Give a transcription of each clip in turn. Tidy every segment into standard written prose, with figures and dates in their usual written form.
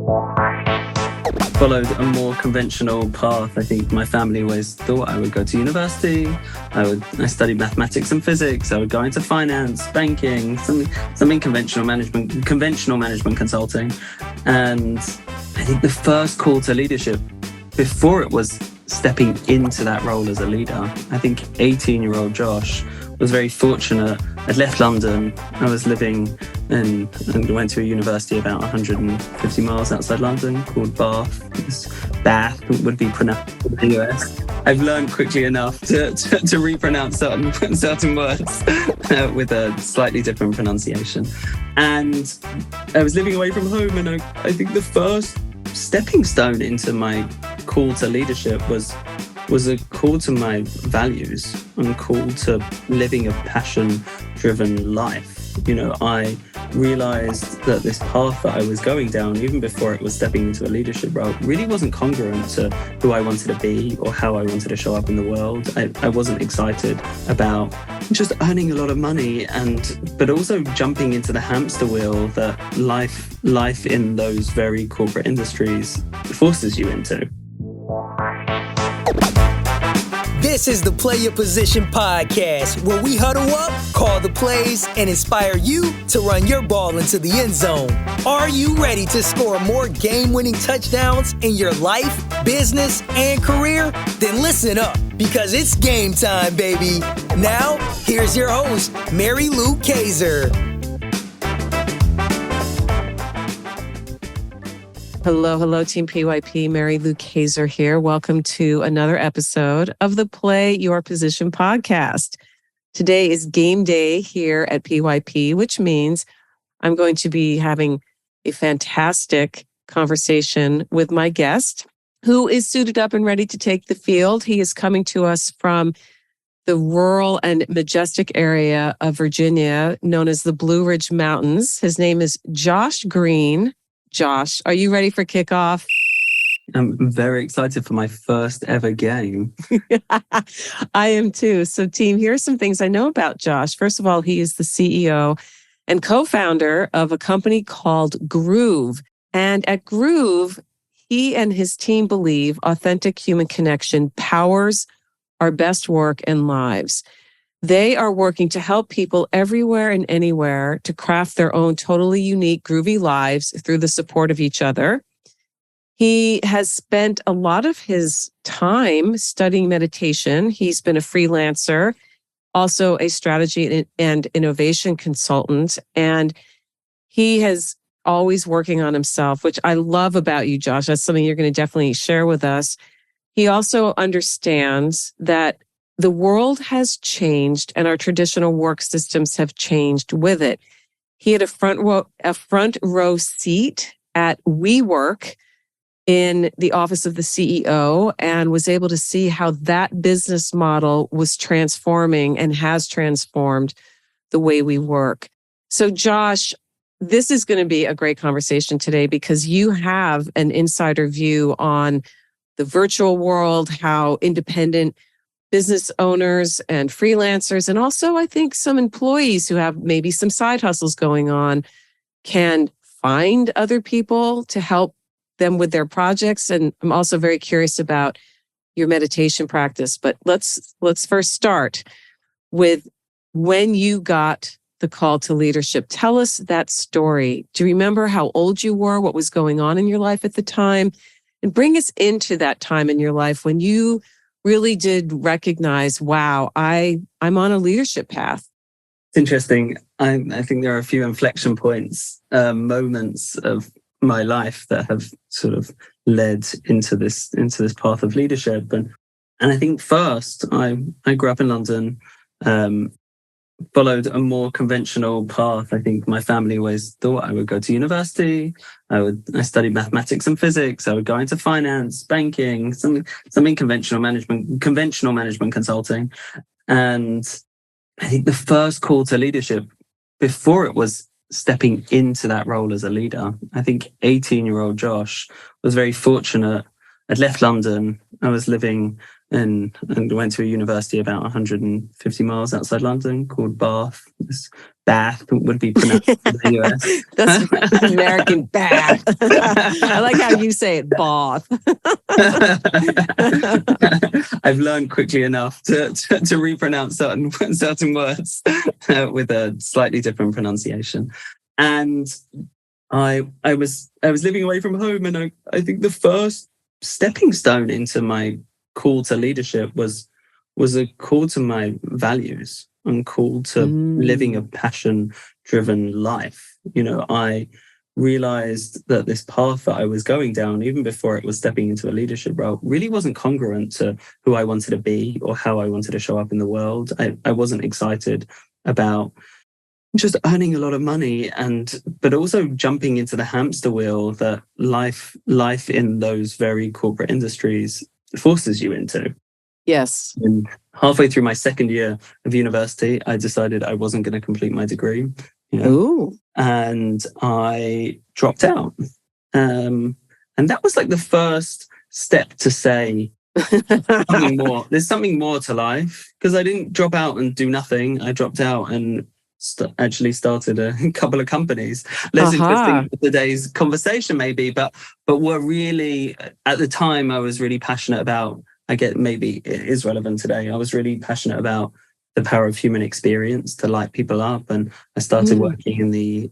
Followed a more conventional path. I think my family always thought I would go to university. I studied mathematics and physics. I would go into finance, banking, something conventional management consulting. And I think the first call to leadership, before it was stepping into that role as a leader, I think 18-year-old Josh was very fortunate. I'd left London. I was living and went to a university about 150 miles outside London called Bath would be pronounced in the US. I've learned quickly enough to repronounce certain words with a slightly different pronunciation. And I was living away from home, and I think the first stepping stone into my call to leadership was a call to my values and a call to living a passion-driven life. You know, I realized that this path that I was going down, even before it was stepping into a leadership role, really wasn't congruent to who I wanted to be or how I wanted to show up in the world. I wasn't excited about just earning a lot of money, but also jumping into the hamster wheel that life in those very corporate industries forces you into. This is the Play Your Position podcast, where we huddle up, call the plays, and inspire you to run your ball into the end zone. Are you ready to score more game-winning touchdowns in your life, business, and career? Then listen up, because it's game time, baby. Now, here's your host, Mary Lou Kaiser. Hello, Team PYP. Mary Lou Kaiser here. Welcome to another episode of the Play Your Position podcast. Today is game day here at PYP, which means I'm going to be having a fantastic conversation with my guest, who is suited up and ready to take the field. He is coming to us from the rural and majestic area of Virginia, known as the Blue Ridge Mountains. His name is Josh Greene. Josh, are you ready for kickoff? I'm very excited for my first ever game. I am too. So team, here are some things I know about Josh. First of all, he is the CEO and co-founder of a company called Groove. And at Groove, he and his team believe authentic human connection powers our best work and lives. They are working to help people everywhere and anywhere to craft their own totally unique, groovy lives through the support of each other. He has spent a lot of his time studying meditation. He's been a freelancer, also a strategy and innovation consultant, and he has always working on himself, which I love about you, Josh. That's something you're going to definitely share with us. He also understands that the world has changed and our traditional work systems have changed with it. He had a front row seat at WeWork in the office of the CEO and was able to see how that business model was transforming and has transformed the way we work. So Josh, this is going to be a great conversation today because you have an insider view on the virtual world, how independent business owners and freelancers, and also I think some employees who have maybe some side hustles going on can find other people to help them with their projects. And I'm also very curious about your meditation practice. But let's first start with when you got the call to leadership. Tell us that story. Do you remember how old you were, what was going on in your life at the time? And bring us into that time in your life when you really did recognize, wow, I'm on a leadership path. It's interesting. I think there are a few inflection points, moments of my life that have sort of led into this path of leadership. And I think first, I grew up in London, followed a more conventional path. I think my family always thought I would go to university. I studied mathematics and physics. I would go into finance, banking, something conventional management consulting. And I think the first call to leadership, before it was stepping into that role as a leader, I think 18-year-old Josh was very fortunate. I'd left London. I was living and went to a university about 150 miles outside London called Bath. Bath would be pronounced in the US. That's American Bath. I like how you say it, Bath. I've learned quickly enough to repronounce certain words with a slightly different pronunciation. And I was living away from home, and I think the first stepping stone into my call to leadership was a call to my values and call to living a passion-driven life. I realized that this path that I was going down, even before it was stepping into a leadership role, really wasn't congruent to who I wanted to be or how I wanted to show up in the world. I wasn't excited about just earning a lot of money, but also jumping into the hamster wheel that life in those very corporate industries forces you into. Yes. And halfway through my second year of university, I decided I wasn't going to complete my degree. Ooh. And I dropped out. And that was like the first step to say something more. There's something more to life, because I didn't drop out and do nothing. I dropped out and actually started a couple of companies. Less interesting for today's conversation maybe, but were really, at the time, I was really passionate about, I get maybe it is relevant today, I was really passionate about the power of human experience to light people up. And I started working in the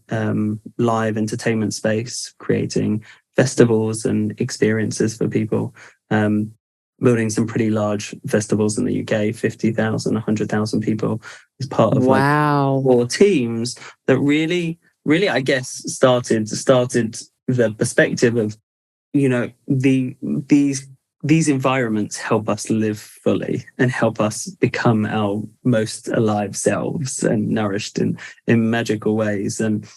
live entertainment space, creating festivals and experiences for people, building some pretty large festivals in the UK, 50,000, 100,000 people, as part of like 4 teams that really, I guess, started the perspective of, these environments help us live fully and help us become our most alive selves and nourished in magical ways. And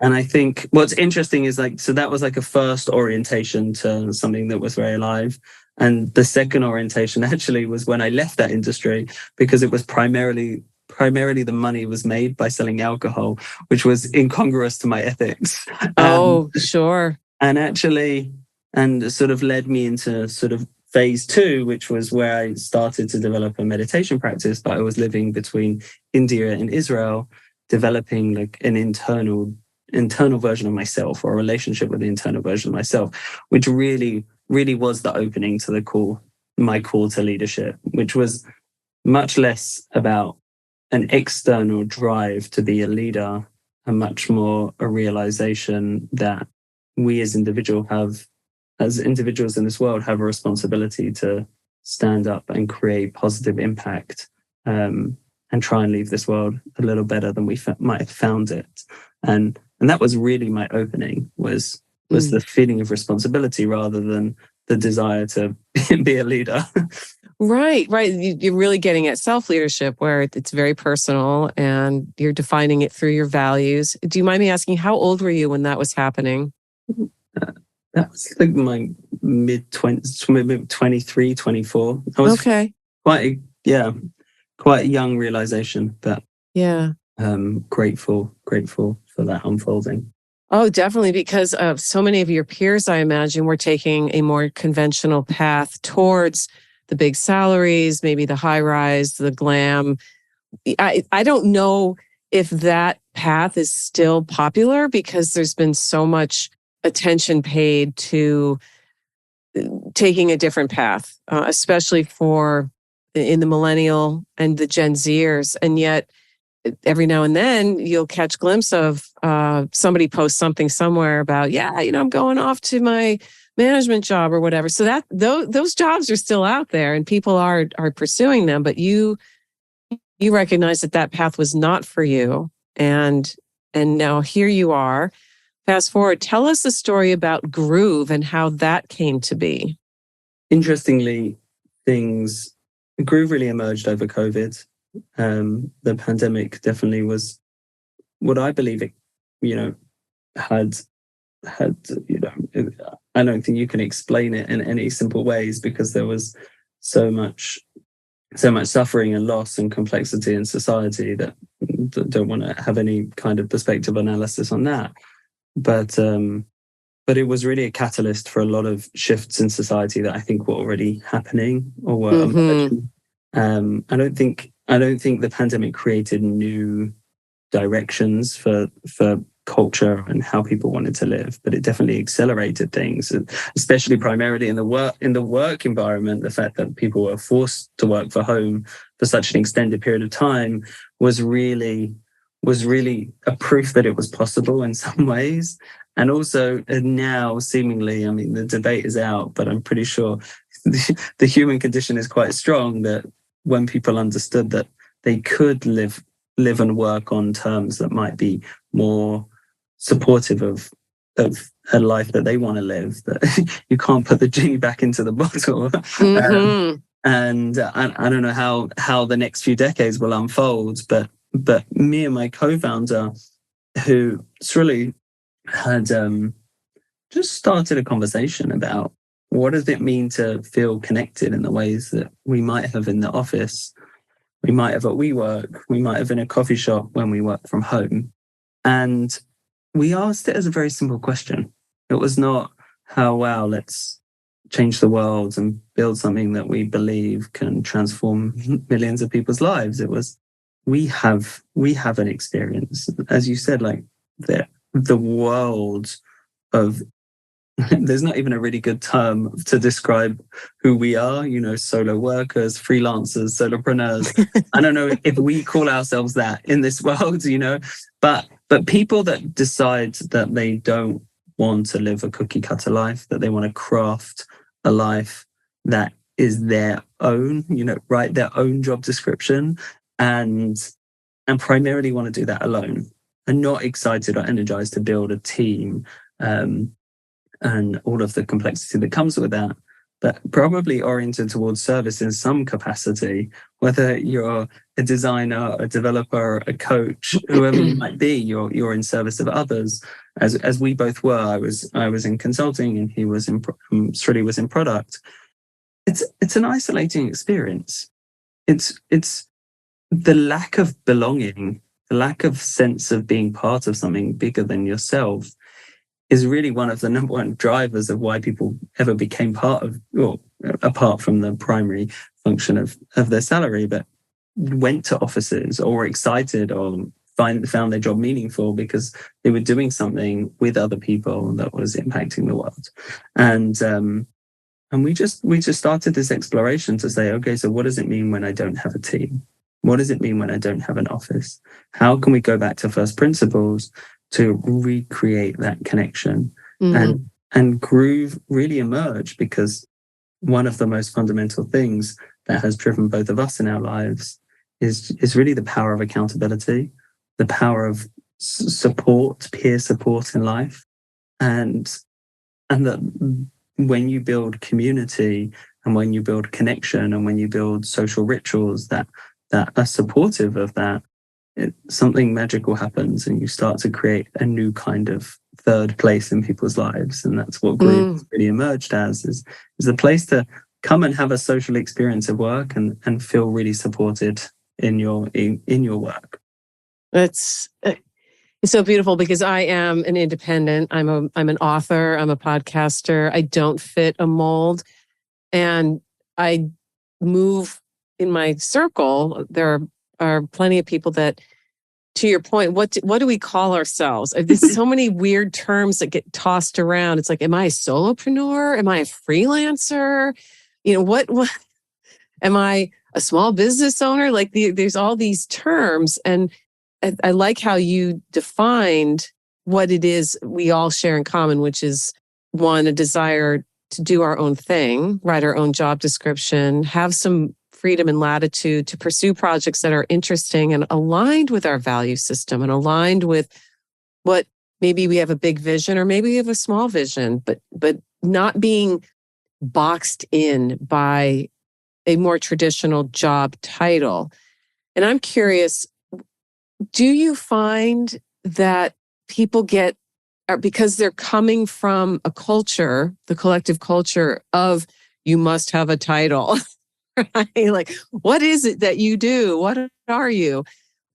and I think what's interesting is so that was like a first orientation to something that was very alive. And the second orientation actually was when I left that industry, because it was primarily the money was made by selling alcohol, which was incongruous to my ethics. Oh, sure. And sort of led me into sort of phase 2, which was where I started to develop a meditation practice. But I was living between India and Israel, developing like an internal version of myself, or a relationship with the internal version of myself, which really, really was the opening to my call to leadership, which was much less about an external drive to be a leader and much more a realization that we as individuals in this world have a responsibility to stand up and create positive impact, and try and leave this world a little better than we might have found it. And that was really my opening, was the feeling of responsibility rather than the desire to be a leader. Right. You're really getting at self-leadership, where it's very personal and you're defining it through your values. Do you mind me asking, how old were you when that was happening? That was like my mid-20s, 23, 24. I was quite a young realization, but grateful for that unfolding. Oh, definitely, because so many of your peers, I imagine, were taking a more conventional path towards the big salaries, maybe the high rise, the glam. I don't know if that path is still popular, because there's been so much attention paid to taking a different path, especially in the millennial and the Gen Zers. And yet every now and then you'll catch a glimpse of somebody post something somewhere about, I'm going off to my management job or whatever. So that those jobs are still out there and people are pursuing them, but you recognize that path was not for you. And now here you are. Fast forward, tell us the story about Groove and how that came to be. Interestingly, Groove really emerged over COVID. The pandemic definitely was what I believe it, had, I don't think you can explain it in any simple ways, because there was so much suffering and loss and complexity in society that don't want to have any kind of perspective analysis on that. But it was really a catalyst for a lot of shifts in society that I think were already happening or were emerging. I don't think the pandemic created new directions for culture and how people wanted to live, but it definitely accelerated things, especially primarily in the work environment. The fact that people were forced to work from home for such an extended period of time was really a proof that it was possible in some ways. And also now, seemingly, I mean, the debate is out, but I'm pretty sure the human condition is quite strong that when people understood that they could live and work on terms that might be more supportive of a life that they want to live, that you can't put the genie back into the bottle. And I don't know how the next few decades will unfold, but me and my co-founder, who really had just started a conversation about what does it mean to feel connected in the ways that we might have in the office, we might have at WeWork, we might have in a coffee shop when we work from home. And we asked it as a very simple question. It was not how, wow, let's change the world and build something that we believe can transform millions of people's lives. It was, we have an experience, as you said, like the world of, there's not even a really good term to describe who we are, solo workers, freelancers, solopreneurs. I don't know if we call ourselves that in this world, but people that decide that they don't want to live a cookie cutter life, that they want to craft a life that is their own, write their own job description and primarily want to do that alone and not excited or energized to build a team and all of the complexity that comes with that, but probably oriented towards service in some capacity, whether you're a designer, a developer, a coach, whoever you might be, you're in service of others. As we both were, I was in consulting and he was Srili was in product. It's an isolating experience. It's the lack of belonging, the lack of sense of being part of something bigger than yourself is really one of the number one drivers of why people ever became part of, or apart from the primary function of their salary, but went to offices or were excited or found their job meaningful because they were doing something with other people that was impacting the world. And we just started this exploration to say, okay, so what does it mean when I don't have a team? What does it mean when I don't have an office? How can we go back to first principles to recreate that connection? And Groove really emerged because one of the most fundamental things that has driven both of us in our lives is really the power of accountability, the power of support, peer support in life. And that when you build community and when you build connection and when you build social rituals that are supportive of that, something magical happens and you start to create a new kind of third place in people's lives. And that's what Greene really emerged as, is a place to come and have a social experience of work and feel really supported in your work. It's so beautiful because I am an independent. I'm an author. I'm a podcaster. I don't fit a mold, and I move in my circle. There are plenty of people that, to your point, what do we call ourselves? There's so many weird terms that get tossed around. It's like, am I a solopreneur? Am I a freelancer? What am I a small business owner? Like there's all these terms. And I like how you defined what it is we all share in common, which is one, a desire to do our own thing, write our own job description, have some freedom and latitude to pursue projects that are interesting and aligned with our value system and aligned with what maybe we have a big vision or maybe we have a small vision, but not being boxed in by a more traditional job title. And I'm curious, do you find that people because they're coming from a culture, the collective culture of you must have a title, right? Like, what is it that you do? What are you?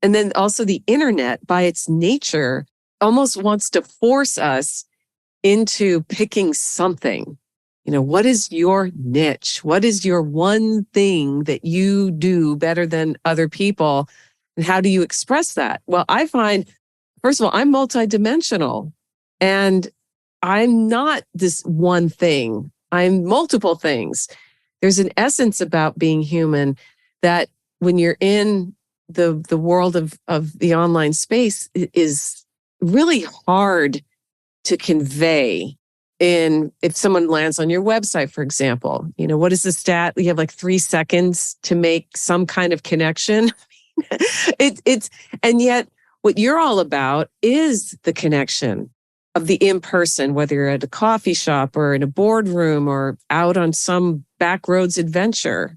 And then also the internet by its nature almost wants to force us into picking something. What is your niche? What is your one thing that you do better than other people? And how do you express that? Well, I find, first of all, I'm multidimensional, and I'm not this one thing. I'm multiple things. There's an essence about being human that when you're in the world of the online space is really hard to convey. If someone lands on your website, for example, what is the stat? You have like 3 seconds to make some kind of connection. And yet what you're all about is the connection of the in-person, whether you're at a coffee shop or in a boardroom or out on some backroads adventure.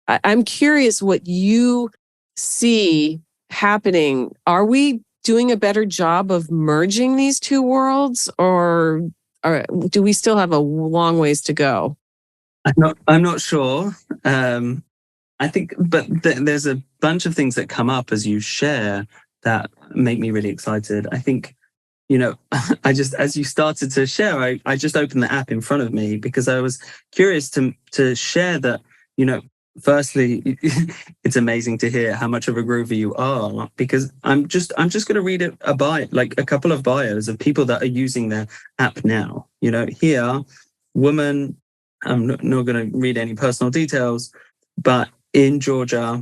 I'm curious what you see happening. Are we doing a better job of merging these two worlds, or do we still have a long ways to go? I'm not sure. I think, but there's a bunch of things that come up as you share that make me really excited. I think, as you started to share, I just opened the app in front of me because I was curious to share that, firstly, it's amazing to hear how much of a groover you are, because I'm just going to read a couple of bios of people that are using their app now. Here, woman, I'm not going to read any personal details, but in Georgia,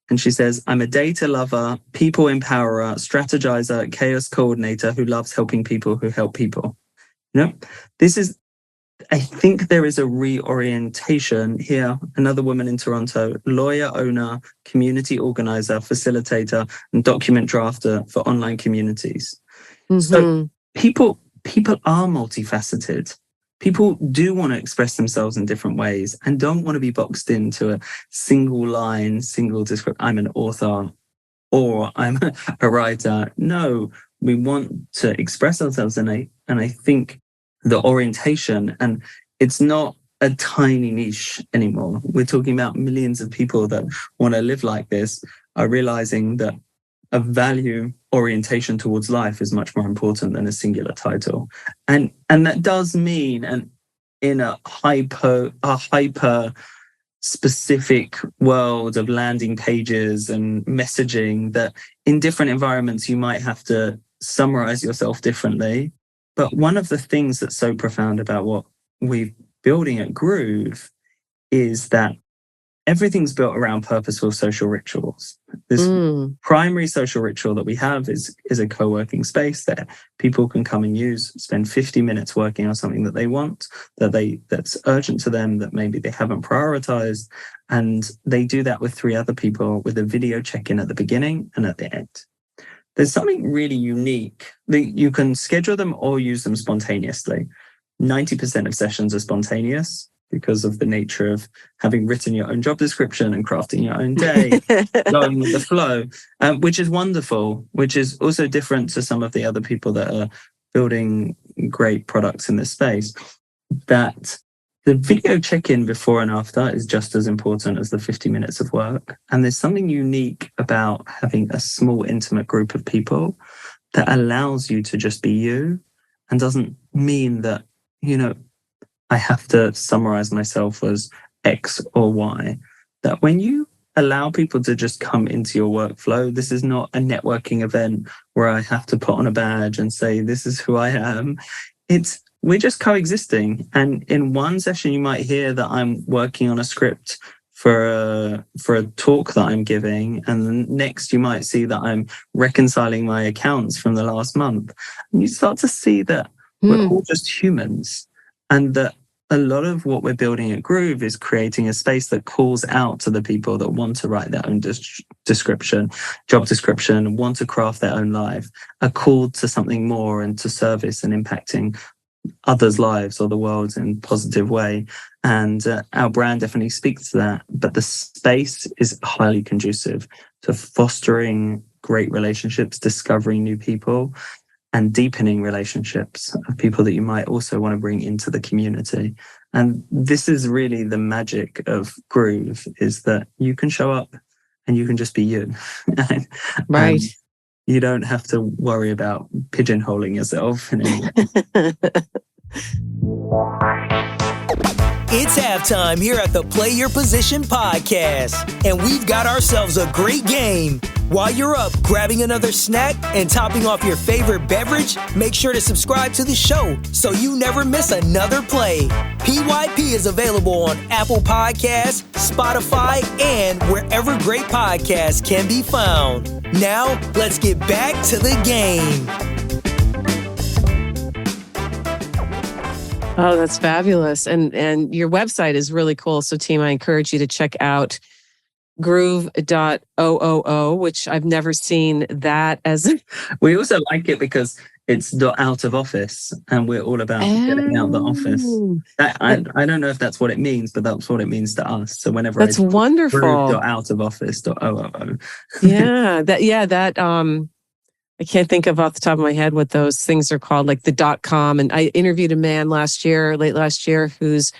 and she says, I'm a data lover, people empowerer, strategizer, chaos coordinator who loves helping people who help people. I think there is a reorientation here. Another woman in Toronto, lawyer, owner, community organizer, facilitator, and document drafter for online communities. Mm-hmm. So people are multifaceted. People do want to express themselves in different ways and don't want to be boxed into a single line, single description. I'm an author or I'm a writer. No, we want to express ourselves. And I think the orientation, and it's not a tiny niche anymore. We're talking about millions of people that want to live like this, are realizing that a value orientation towards life is much more important than a singular title. And that does mean, and in a hyper specific world of landing pages and messaging, that in different environments you might have to summarize yourself differently. But one of the things that's so profound about what we're building at Groove is that everything's built around purposeful social rituals. This primary social ritual that we have is a co-working space that people can come and use, spend 50 minutes working on something that they want, that's urgent to them, that maybe they haven't prioritized. And they do that with 3 other people with a video check-in at the beginning and at the end. There's something really unique that you can schedule them or use them spontaneously. 90% of sessions are spontaneous because of the nature of having written your own job description and crafting your own day, going with the flow, which is wonderful, which is also different to some of the other people that are building great products in this space. That the video check-in before and after is just as important as the 50 minutes of work. And there's something unique about having a small, intimate group of people that allows you to just be you and doesn't mean that, I have to summarize myself as X or Y. That when you allow people to just come into your workflow, this is not a networking event where I have to put on a badge and say, this is who I am. We're just coexisting. And in one session, you might hear that I'm working on a script for a talk that I'm giving. And then next you might see that I'm reconciling my accounts from the last month. And you start to see that we're all just humans. And that a lot of what we're building at Groove is creating a space that calls out to the people that want to write their own job description, want to craft their own life, are called to something more and to service and impacting others' lives or the world in a positive way. And our brand definitely speaks to that. But the space is highly conducive to fostering great relationships, discovering new people, and deepening relationships of people that you might also want to bring into the community. And this is really the magic of Groove, is that you can show up and you can just be you. Right. you don't have to worry about pigeonholing yourself. It's halftime here at the Play Your Position podcast, and we've got ourselves a great game. While you're up grabbing another snack and topping off your favorite beverage, make sure to subscribe to the show so you never miss another play. PYP is available on Apple Podcasts, Spotify, and wherever great podcasts can be found. Now, let's get back to the game. Oh, that's fabulous. And your website is really cool. So team, I encourage you to check out groove.oo, which I've never seen that as. We also like it because it's .out of office, and we're all about getting out of the office. I don't know if that's what it means, but that's what it means to us. So whenever that's wonderful. Groove.out of office.oo. I can't think of off the top of my head what those things are called, like the .com. And I interviewed a man late last year, whose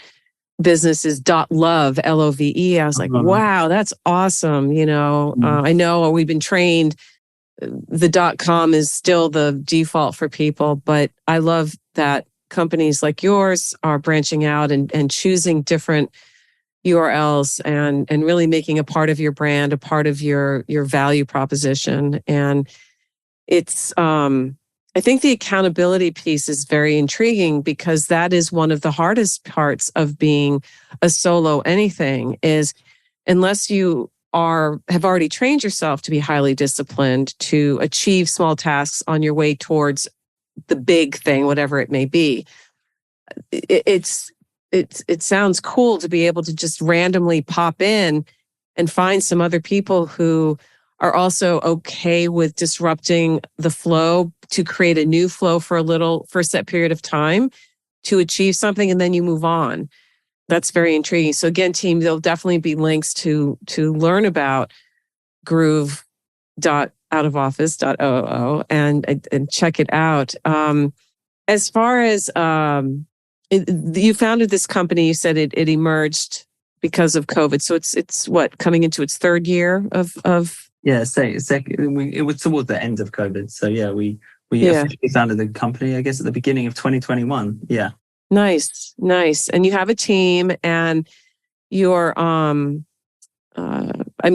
business is .love, LOVE. I was like, wow, that's awesome. I know we've been trained. The .com is still the default for people, but I love that companies like yours are branching out and choosing different URLs and really making a part of your brand, a part of your value proposition. And it's, I think the accountability piece is very intriguing, because that is one of the hardest parts of being a solo anything, is unless you have already trained yourself to be highly disciplined to achieve small tasks on your way towards the big thing, whatever it may be. It sounds cool to be able to just randomly pop in and find some other people who are also okay with disrupting the flow to create a new flow for a set period of time to achieve something, and then you move on. That's very intriguing. So again, team, there'll definitely be links to learn about groove.outofoffice.oo and check it out. As far as you founded this company, you said it emerged because of COVID. So it's what, coming into its third year of Yeah, it was towards the end of COVID. So yeah, we officially founded the company, I guess, at the beginning of 2021. Yeah. Nice. And you have a team, and you're, I'm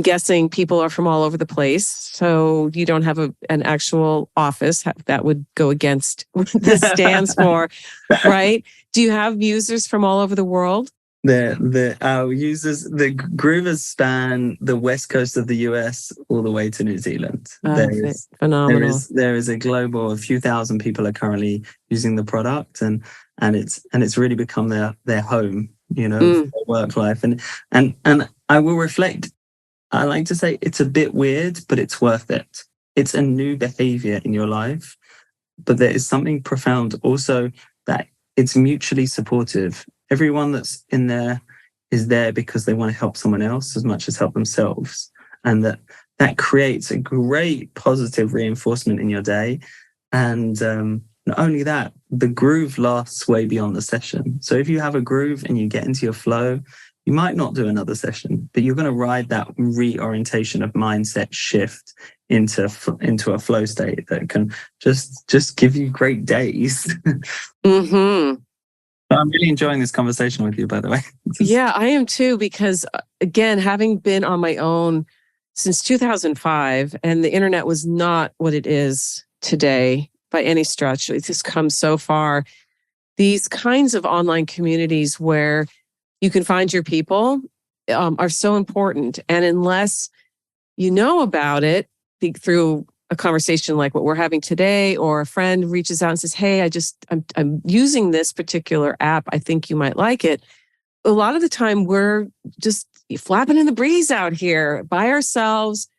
guessing people are from all over the place. So you don't have an actual office. That would go against what this stands for, right? Do you have users from all over the world? Our users, the Groovers span the west coast of the US all the way to New Zealand. Phenomenal. There is a global, a few thousand people are currently using the product, and it's really become their home, their work life. And I will reflect. I like to say it's a bit weird, but it's worth it. It's a new behavior in your life, but there is something profound also, that it's mutually supportive. Everyone that's in there is there because they want to help someone else as much as help themselves. And that creates a great positive reinforcement in your day. And not only that, the groove lasts way beyond the session. So if you have a groove and you get into your flow, you might not do another session, but you're going to ride that reorientation of mindset shift into a flow state that can just give you great days. Mm-hmm. I'm really enjoying this conversation with you, by the way. Yeah, I am too, because again, having been on my own since 2005, and the internet was not what it is today by any stretch. It's just come so far. These kinds of online communities where you can find your people are so important. And unless you know about it through a conversation like what we're having today, or a friend reaches out and says, hey, I'm using this particular app, I think you might like it. A lot of the time we're just flapping in the breeze out here by ourselves,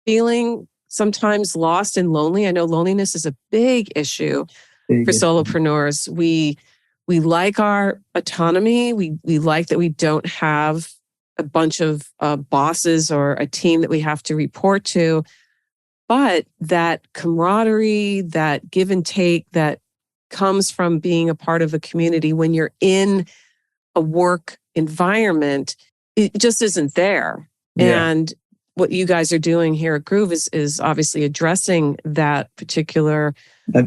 feeling sometimes lost and lonely. I know loneliness is a big issue for solopreneurs. We like our autonomy. We like that we don't have a bunch of bosses or a team that we have to report to. But that camaraderie, that give and take that comes from being a part of a community when you're in a work environment, it just isn't there. Yeah. And what you guys are doing here at Groove is obviously addressing that particular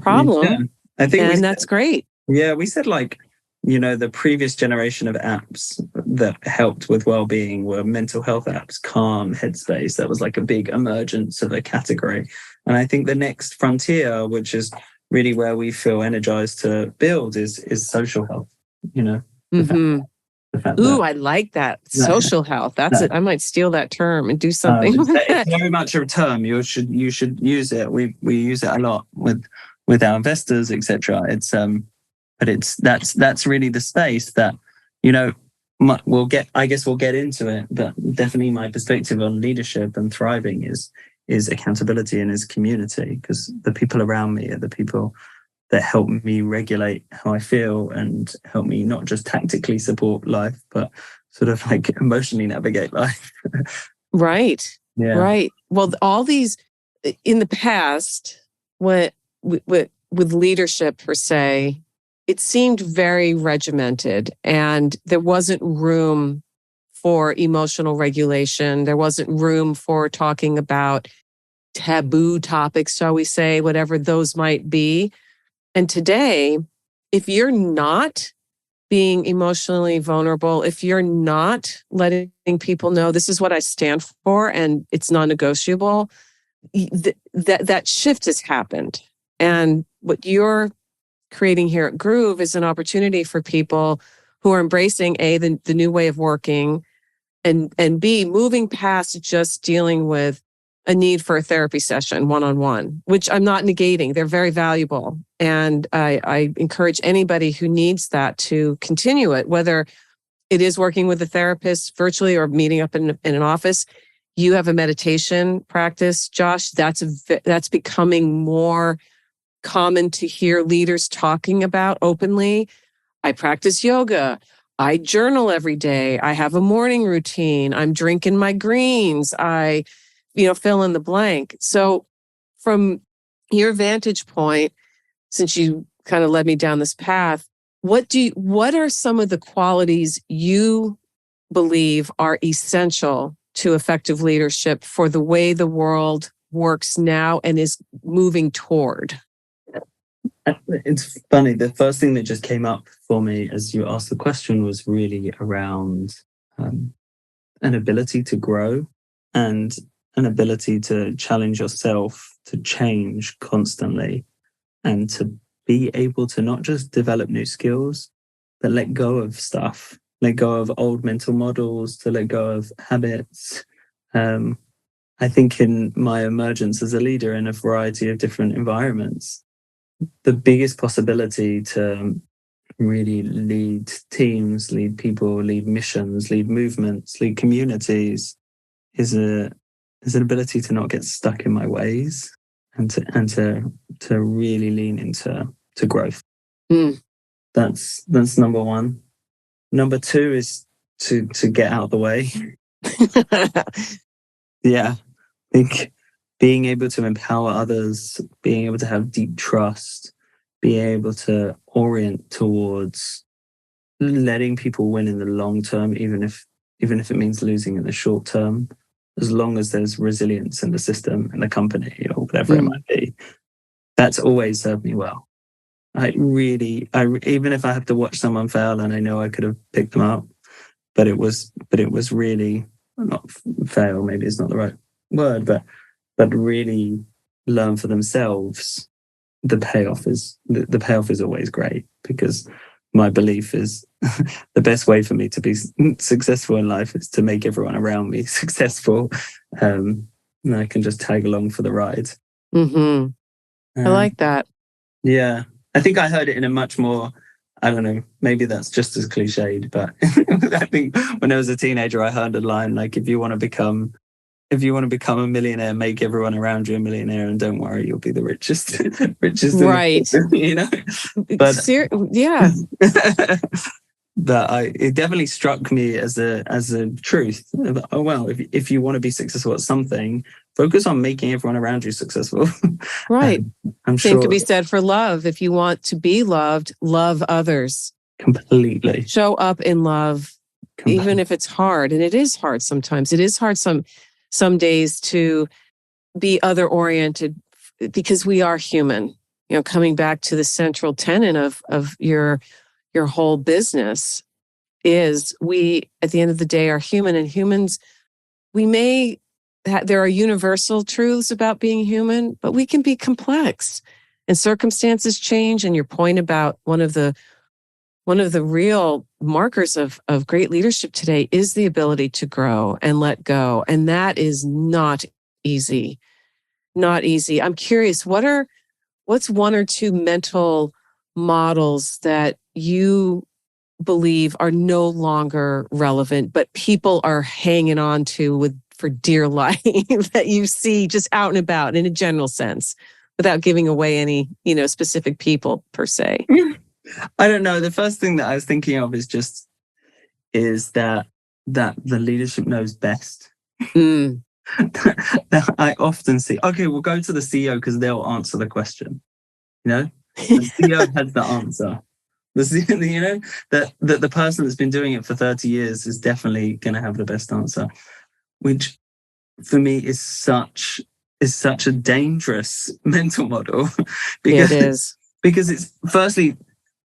problem. Yeah. I think that's great. Yeah, we said the previous generation of apps that helped with well-being were mental health apps, Calm, Headspace. That was like a big emergence of a category. And I think the next frontier, which is really where we feel energized to build, is social health. Mm-hmm. Ooh, I like that. Social health. That's it. I might steal that term and do something with it. It's very much a term. You should use it. We use it a lot with our investors, etc. But that's really the space that we'll get into it. But definitely, my perspective on leadership and thriving is accountability and is community, because the people around me are the people that help me regulate how I feel and help me not just tactically support life, but sort of like emotionally navigate life. Right. Yeah. Right. Well, all these in the past, with leadership per se, it seemed very regimented and there wasn't room for emotional regulation. There wasn't room for talking about taboo topics, shall we say, whatever those might be. And today, if you're not being emotionally vulnerable, if you're not letting people know this is what I stand for and it's non-negotiable, that shift has happened. And what you're creating here at Groove is an opportunity for people who are embracing the new way of working, and B, moving past just dealing with a need for a therapy session one-on-one, which I'm not negating. They're very valuable. And I encourage anybody who needs that to continue it, whether it is working with a therapist virtually or meeting up in an office. You have a meditation practice, Josh. That's becoming more common to hear leaders talking about openly. I practice yoga. I journal every day. I have a morning routine. I'm drinking my greens. I fill in the blank. So from your vantage point, since you kind of led me down this path, what are some of the qualities you believe are essential to effective leadership for the way the world works now and is moving toward? It's funny. The first thing that just came up for me as you asked the question was really around an ability to grow and an ability to challenge yourself, to change constantly, and to be able to not just develop new skills, but let go of stuff, let go of old mental models, to let go of habits. I think in my emergence as a leader in a variety of different environments, the biggest possibility to really lead teams, lead people, lead missions, lead movements, lead communities is an ability to not get stuck in my ways and to really lean into growth. That's number one. Number two is to get out of the way. Yeah, I think being able to empower others, being able to have deep trust, being able to orient towards letting people win in the long term, even if it means losing in the short term, as long as there's resilience in the system, in the company, or whatever it might be. That's always served me well. Even if I have to watch someone fail and I know I could have picked them up, but it was really not fail, maybe it's not the right word, but really learn for themselves. The payoff is always great, because my belief is the best way for me to be successful in life is to make everyone around me successful. And I can just tag along for the ride. I like that. Yeah. I think I heard it in a much more, I don't know, maybe that's just as cliched, but I think when I was a teenager, I heard a line like, if you want to become a millionaire, make everyone around you a millionaire, and don't worry, you'll be the richest. Right. But yeah. But it definitely struck me as a truth. Oh well, if you want to be successful at something, focus on making everyone around you successful. Right. I'm Same sure could be said for love. If you want to be loved, love others. Completely. Show up in love, even if it's hard. And it is hard sometimes. It is hard some days to be other oriented because we are human. Coming back to the central tenet of your whole business is we, at the end of the day, are human, and humans, there are universal truths about being human, but we can be complex and circumstances change. And your point about one of the real markers of great leadership today is the ability to grow and let go. And that is not easy. Not easy. I'm curious, what's one or two mental models that you believe are no longer relevant, but people are hanging on to for dear life that you see just out and about in a general sense, without giving away any, specific people per se? I don't know. The first thing that I was thinking of is that the leadership knows best. I often see, okay, we'll go to the CEO because they'll answer the question. The CEO has the answer. That the person that's been doing it for 30 years is definitely going to have the best answer, which for me is such a dangerous mental model because it's, firstly,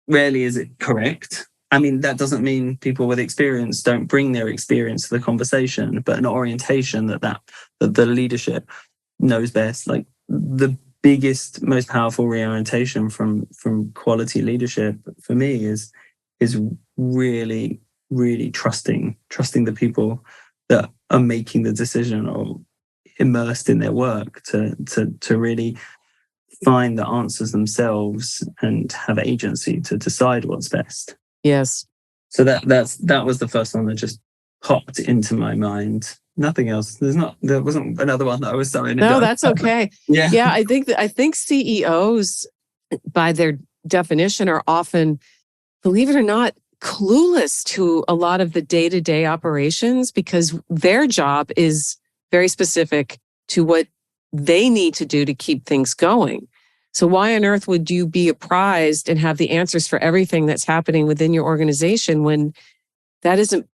rarely is it correct. I mean, that doesn't mean people with experience don't bring their experience to the conversation, but an orientation that the leadership knows best. Like, the biggest, most powerful reorientation from quality leadership for me is really, really trusting the people that are making the decision or immersed in their work to really find the answers themselves and have agency to decide what's best. Yes. So that was the first one that just popped into my mind. Nothing else. There wasn't another one that I was sorry to. No, that's okay. Yeah. I think CEOs, by their definition, are often, believe it or not, clueless to a lot of the day-to-day operations, because their job is very specific to what they need to do to keep things going. So why on earth would you be apprised and have the answers for everything that's happening within your organization when that isn't,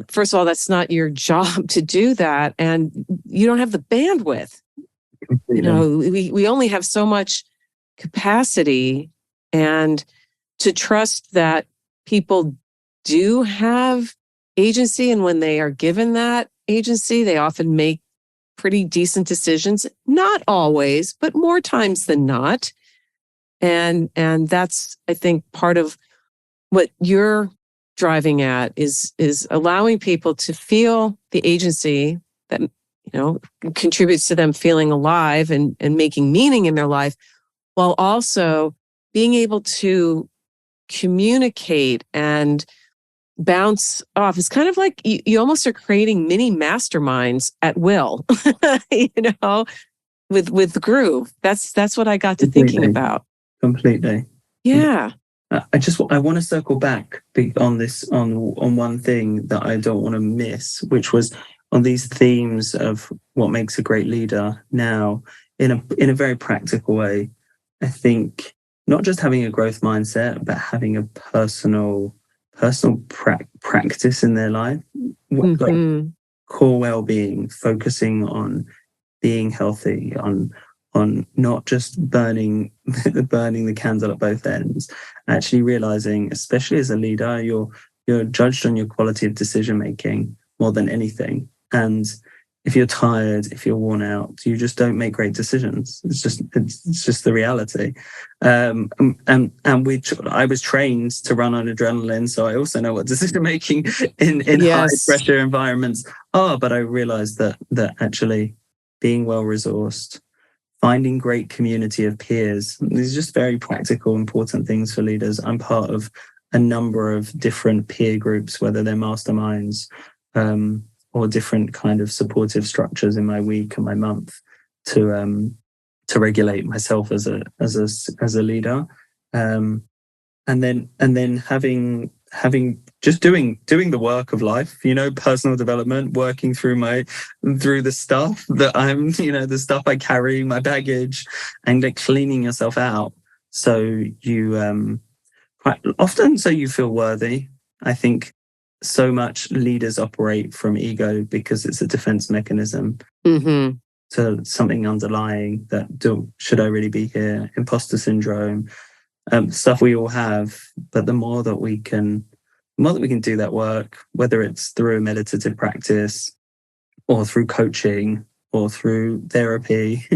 first of all, that's not your job to do that, and you don't have the bandwidth. We only have so much capacity, and to trust that people do have agency, and when they are given that agency, they often make pretty decent decisions. Not always, but more times than not. And that's, I think, part of what you're driving at is allowing people to feel the agency that, contributes to them feeling alive and making meaning in their life, while also being able to communicate and bounce off. It's kind of like you almost are creating mini masterminds at will, with Groove. That's what I got to thinking about. Completely. Yeah. I want to circle back on this, on one thing that I don't want to miss, which was on these themes of what makes a great leader now in a very practical way. I think not just having a growth mindset, but having a personal practice in their life, like core well-being, focusing on being healthy, on not just burning the candle at both ends, actually realizing, especially as a leader, you're judged on your quality of decision making more than anything. And if you're tired, if you're worn out, you just don't make great decisions. It's just the reality. I was trained to run on adrenaline, so I also know what decision making in high pressure environments are. But I realized that actually being well resourced, finding great community of peers, these are just very practical, important things for leaders. I'm part of a number of different peer groups, whether they're masterminds, or different kind of supportive structures in my week and my month to regulate myself as a leader, and then having just doing the work of life, personal development, working through the stuff that I'm, the stuff I carry, my baggage, and like cleaning yourself out so you quite often so you feel worthy. I think so much leaders operate from ego because it's a defense mechanism Mm-hmm. to something underlying that should I really be here? Imposter syndrome, stuff we all have. But the more that we can do that work, whether it's through a meditative practice or through coaching or through therapy,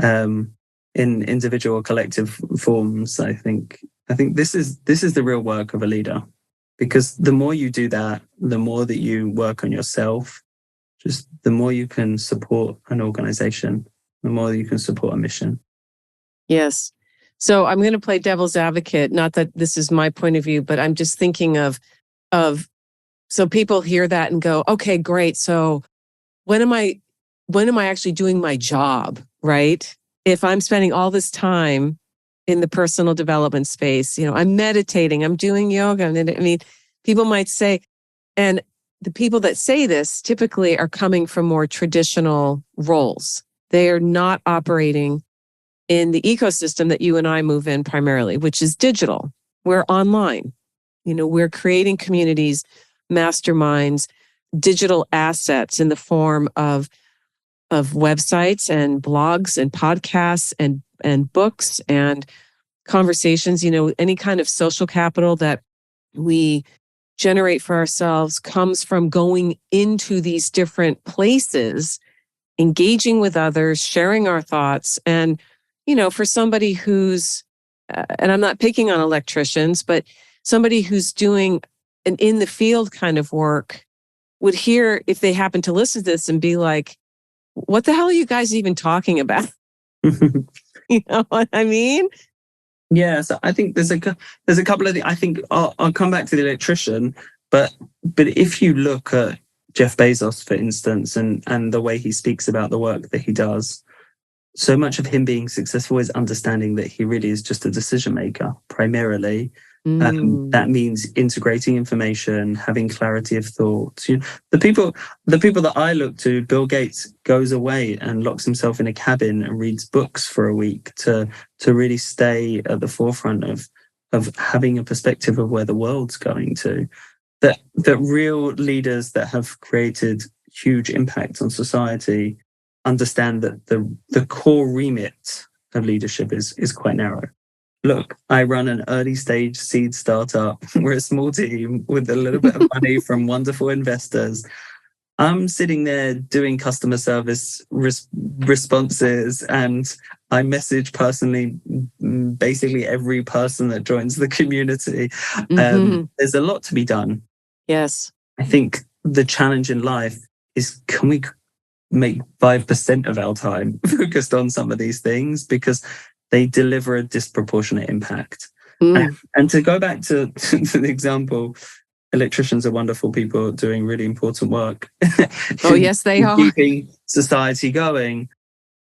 in individual or collective forms, I think this is the real work of a leader. Because the more you do that, the more that you work on yourself, just the more you can support an organization, the more you can support a mission. Yes. So I'm going to play devil's advocate. Not that this is my point of view, but I'm just thinking of so people hear that and go, okay, great. So when am I actually doing my job, right? If I'm spending all this time in the personal development space, I'm meditating, I'm doing yoga. I mean, people might say, and the people that say this typically are coming from more traditional roles. They are not operating in the ecosystem that you and I move in primarily, which is digital. We're online. We're creating communities, masterminds, digital assets in the form of websites and blogs and podcasts and books and conversations. Any kind of social capital that we generate for ourselves comes from going into these different places, engaging with others, sharing our thoughts. And, for somebody who's, and I'm not picking on electricians, but somebody who's doing an in the field kind of work would hear, if they happen to listen to this, and be like, what the hell are you guys even talking about? You know what I mean? Yeah, so I think there's a couple of I think I'll come back to the electrician, but if you look at Jeff Bezos, for instance, and the way he speaks about the work that he does, so much of him being successful is understanding that he really is just a decision maker primarily. That means integrating information, having clarity of thought. The people that I look to, Bill Gates goes away and locks himself in a cabin and reads books for a week to really stay at the forefront of having a perspective of where the world's going to. That real leaders that have created huge impact on society understand that the core remit of leadership is quite narrow. Look, I run an early stage seed startup. We're a small team with a little bit of money from wonderful investors. I'm sitting there doing customer service responses, and I message personally basically every person that joins the community. There's a lot to be done. Yes. I think the challenge in life is, can we make 5% of our time focused on some of these things? Because they deliver a disproportionate impact. And to go back to the example, electricians are wonderful people doing really important work. Oh, yes, they are. Keeping society going.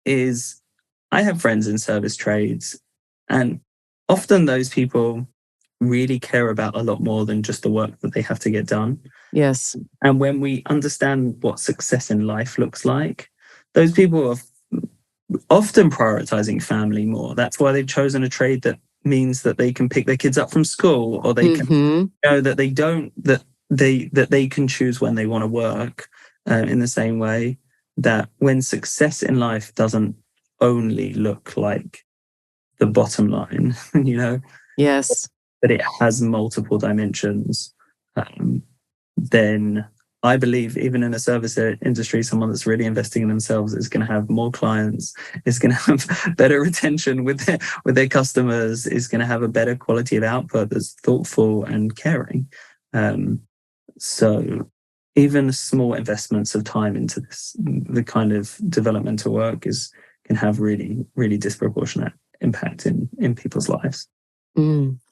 I have friends in service trades, and often those people really care about a lot more than just the work that they have to get done. Yes. And when we understand what success in life looks like, those people are often prioritizing family more. That's why they've chosen a trade that means that they can pick their kids up from school, or they can that they can choose when they want to work. In the same way that when success in life doesn't only look like the bottom line, yes, but it has multiple dimensions, then I believe even in a service industry, someone that's really investing in themselves is going to have more clients, is going to have better retention with their customers, is going to have a better quality of output that's thoughtful and caring. So even small investments of time into the kind of developmental work can have really, really disproportionate impact in people's lives.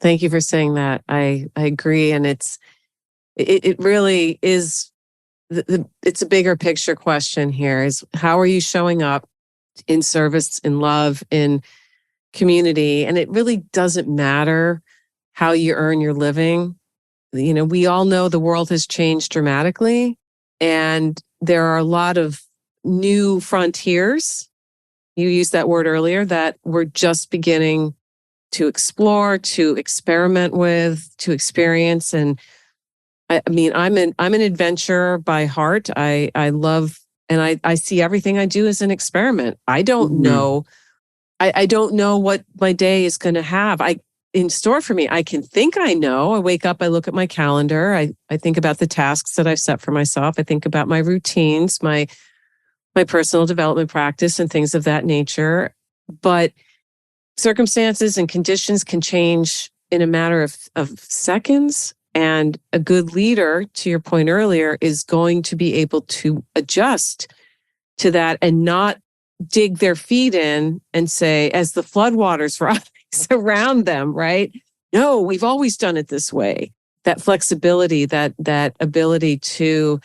Thank you for saying that. I agree. And it really is, it's a bigger picture question here, is how are you showing up in service, in love, in community? And it really doesn't matter how you earn your living. We all know the world has changed dramatically, and there are a lot of new frontiers. You used that word earlier, that we're just beginning to explore, to experiment with, to experience. And I mean, I'm an adventurer by heart. I love, and I see everything I do as an experiment. I don't know. I don't know what my day is going to have in store for me. I can think I know. I wake up, I look at my calendar. I think about the tasks that I've set for myself. I think about my routines, my personal development practice and things of that nature. But circumstances and conditions can change in a matter of seconds. And a good leader, to your point earlier, is going to be able to adjust to that and not dig their feet in and say, as the floodwaters rise around them, right? No, we've always done it this way. That flexibility, that ability to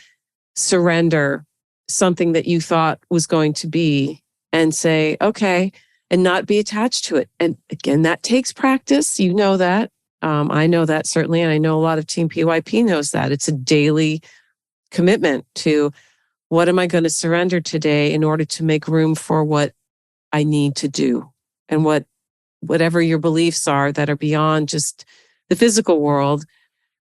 surrender something that you thought was going to be and say, okay, and not be attached to it. And again, that takes practice. You know that. I know that certainly. And I know a lot of Team PYP knows that. It's a daily commitment to what am I going to surrender today in order to make room for what I need to do, and whatever your beliefs are that are beyond just the physical world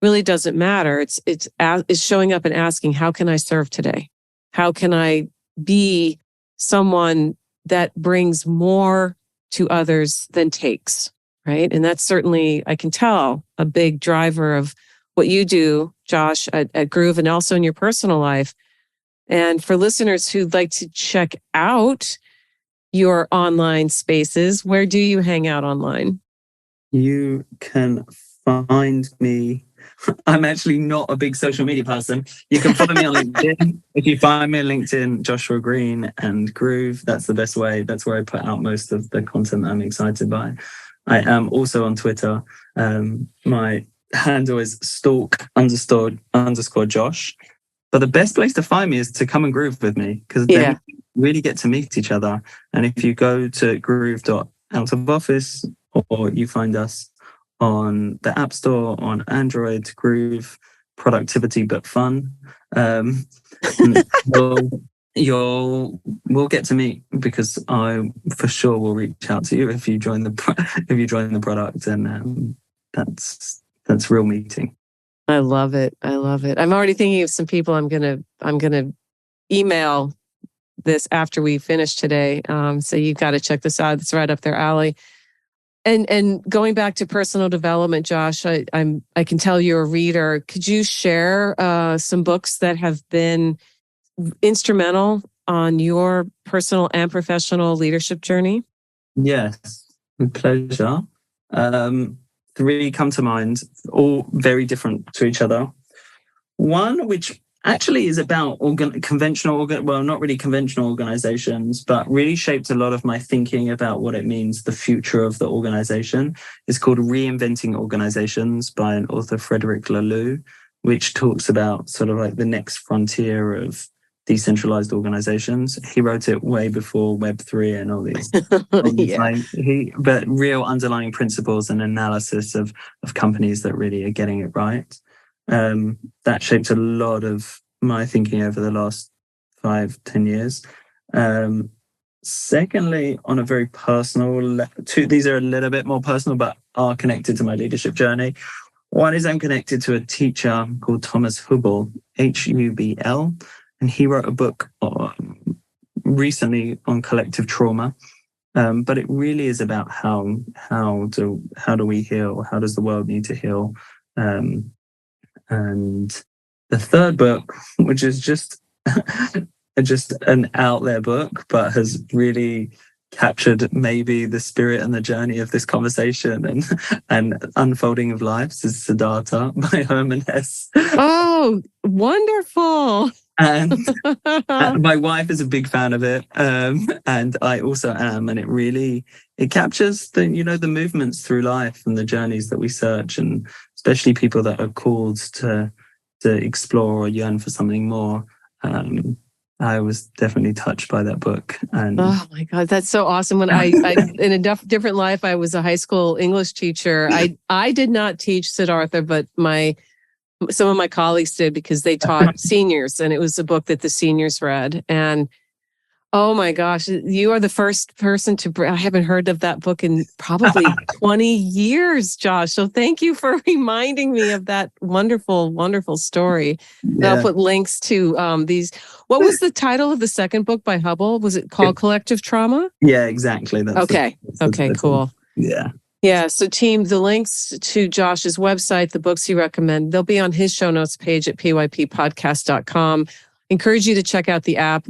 really doesn't matter. It's showing up and asking, how can I serve today? How can I be someone that brings more to others than takes, right? And that's certainly, I can tell, a big driver of what you do, Josh, at Groove, and also in your personal life. And for listeners who'd like to check out your online spaces, where do you hang out online? You can find me. I'm actually not a big social media person. You can follow me on LinkedIn. If you find me on LinkedIn, Joshua Greene and Groove, that's the best way. That's where I put out most of the content I'm excited by. I am also on Twitter. My handle is stalk__ Josh. But the best place to find me is to come and groove with me, because then we really get to meet each other. And if you go to groove.outofoffice, or you find us on the App Store, on Android, Groove, productivity but fun, we'll get to meet, because I for sure will reach out to you if you join the product, and that's real meeting. I love it. I love it. I'm already thinking of some people I'm gonna email this after we finish today. So you've got to check this out. It's right up their alley. And going back to personal development, Josh, I can tell you're a reader. Could you share some books that have been instrumental on your personal and professional leadership journey? Yes, with pleasure. 3 come to mind, all very different to each other. One, which actually is about not really conventional organizations, but really shaped a lot of my thinking about what it means, the future of the organization, is called Reinventing Organizations by an author, Frederic Laloux, which talks about sort of like the next frontier of decentralized organizations. He wrote it way before Web3 and all these. But real underlying principles and analysis of companies that really are getting it right. That shaped a lot of my thinking over the last 5-10 years. Secondly, on a very personal these are a little bit more personal, but are connected to my leadership journey. One is I'm connected to a teacher called Thomas Hubel, Hubl, and he wrote a book recently on collective trauma. But it really is about how do we heal? How does the world need to heal? And the third book, which is just an out there book, but has really captured maybe the spirit and the journey of this conversation and unfolding of lives, is Siddhartha by Hermann Hesse. Oh, wonderful. And my wife is a big fan of it, and I also am. And it captures the movements through life and the journeys that we search, and especially people that are called to explore or yearn for something more. I was definitely touched by that book. And oh my God, that's so awesome. When I in a different life, I was a high school English teacher. I did not teach Siddhartha, but some of my colleagues did, because they taught seniors, and it was a book that the seniors read. And Oh my gosh. You are the first person I haven't heard of that book in probably 20 years, Josh. So thank you for reminding me of that wonderful, wonderful story. And I'll put links to these. What was the title of the second book by Hubble? Was it called Collective Trauma? Yeah, exactly. Okay, cool. Yeah. Yeah. So team, the links to Josh's website, the books he recommends, they'll be on his show notes page at pyppodcast.com. Encourage you to check out the app.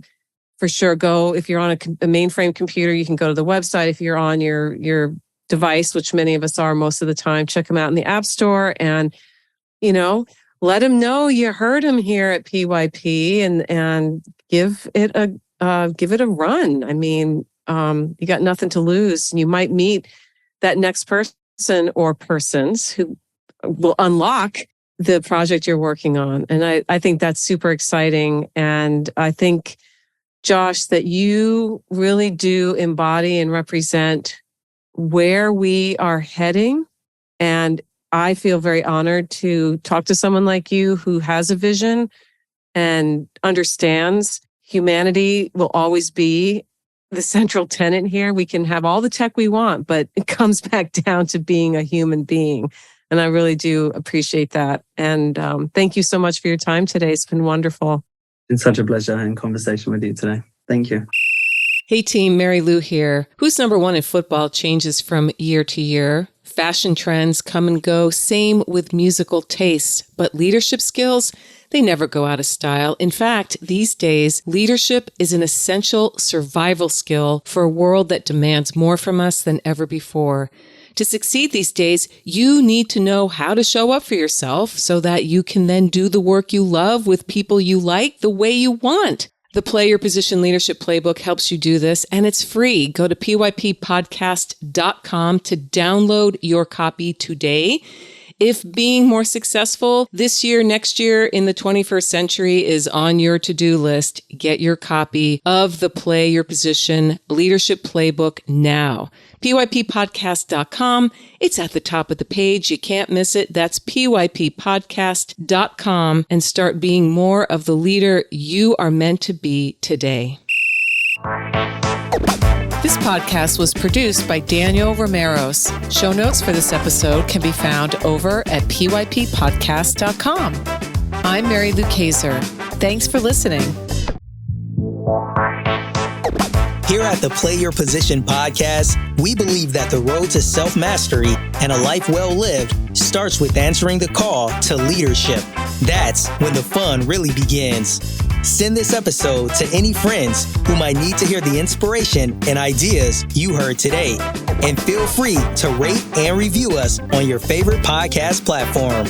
For sure, go. If you're on a mainframe computer, you can go to the website. If you're on your device, which many of us are most of the time, check them out in the App Store and, let them know you heard them here at PYP and give it a run. I mean, you got nothing to lose. You might meet that next person or persons who will unlock the project you're working on. And I think that's super exciting. And I think, Josh, that you really do embody and represent where we are heading. And I feel very honored to talk to someone like you who has a vision and understands humanity will always be the central tenet here. We can have all the tech we want, but it comes back down to being a human being. And I really do appreciate that. And thank you so much for your time today. It's been wonderful. It's such a pleasure having a conversation with you today. Thank you. Hey team, Mary Lou here. Who's number one in football changes from year to year. Fashion trends come and go, same with musical tastes. But leadership skills, they never go out of style. In fact, these days, leadership is an essential survival skill for a world that demands more from us than ever before. To succeed these days, you need to know how to show up for yourself so that you can then do the work you love with people you like the way you want. The Play Your Position Leadership Playbook helps you do this, and it's free. Go to pyppodcast.com to download your copy today. If being more successful this year, next year, in the 21st century is on your to-do list, get your copy of the Play Your Position Leadership Playbook now. pyppodcast.com. It's at the top of the page. You can't miss it. That's pyppodcast.com, and start being more of the leader you are meant to be today. This podcast was produced by Daniel Romeros. Show notes for this episode can be found over at pyppodcast.com. I'm Mary Lou Kaiser. Thanks for listening. Here at the Play Your Position podcast, we believe that the road to self-mastery and a life well lived starts with answering the call to leadership. That's when the fun really begins. Send this episode to any friends who might need to hear the inspiration and ideas you heard today. And feel free to rate and review us on your favorite podcast platform.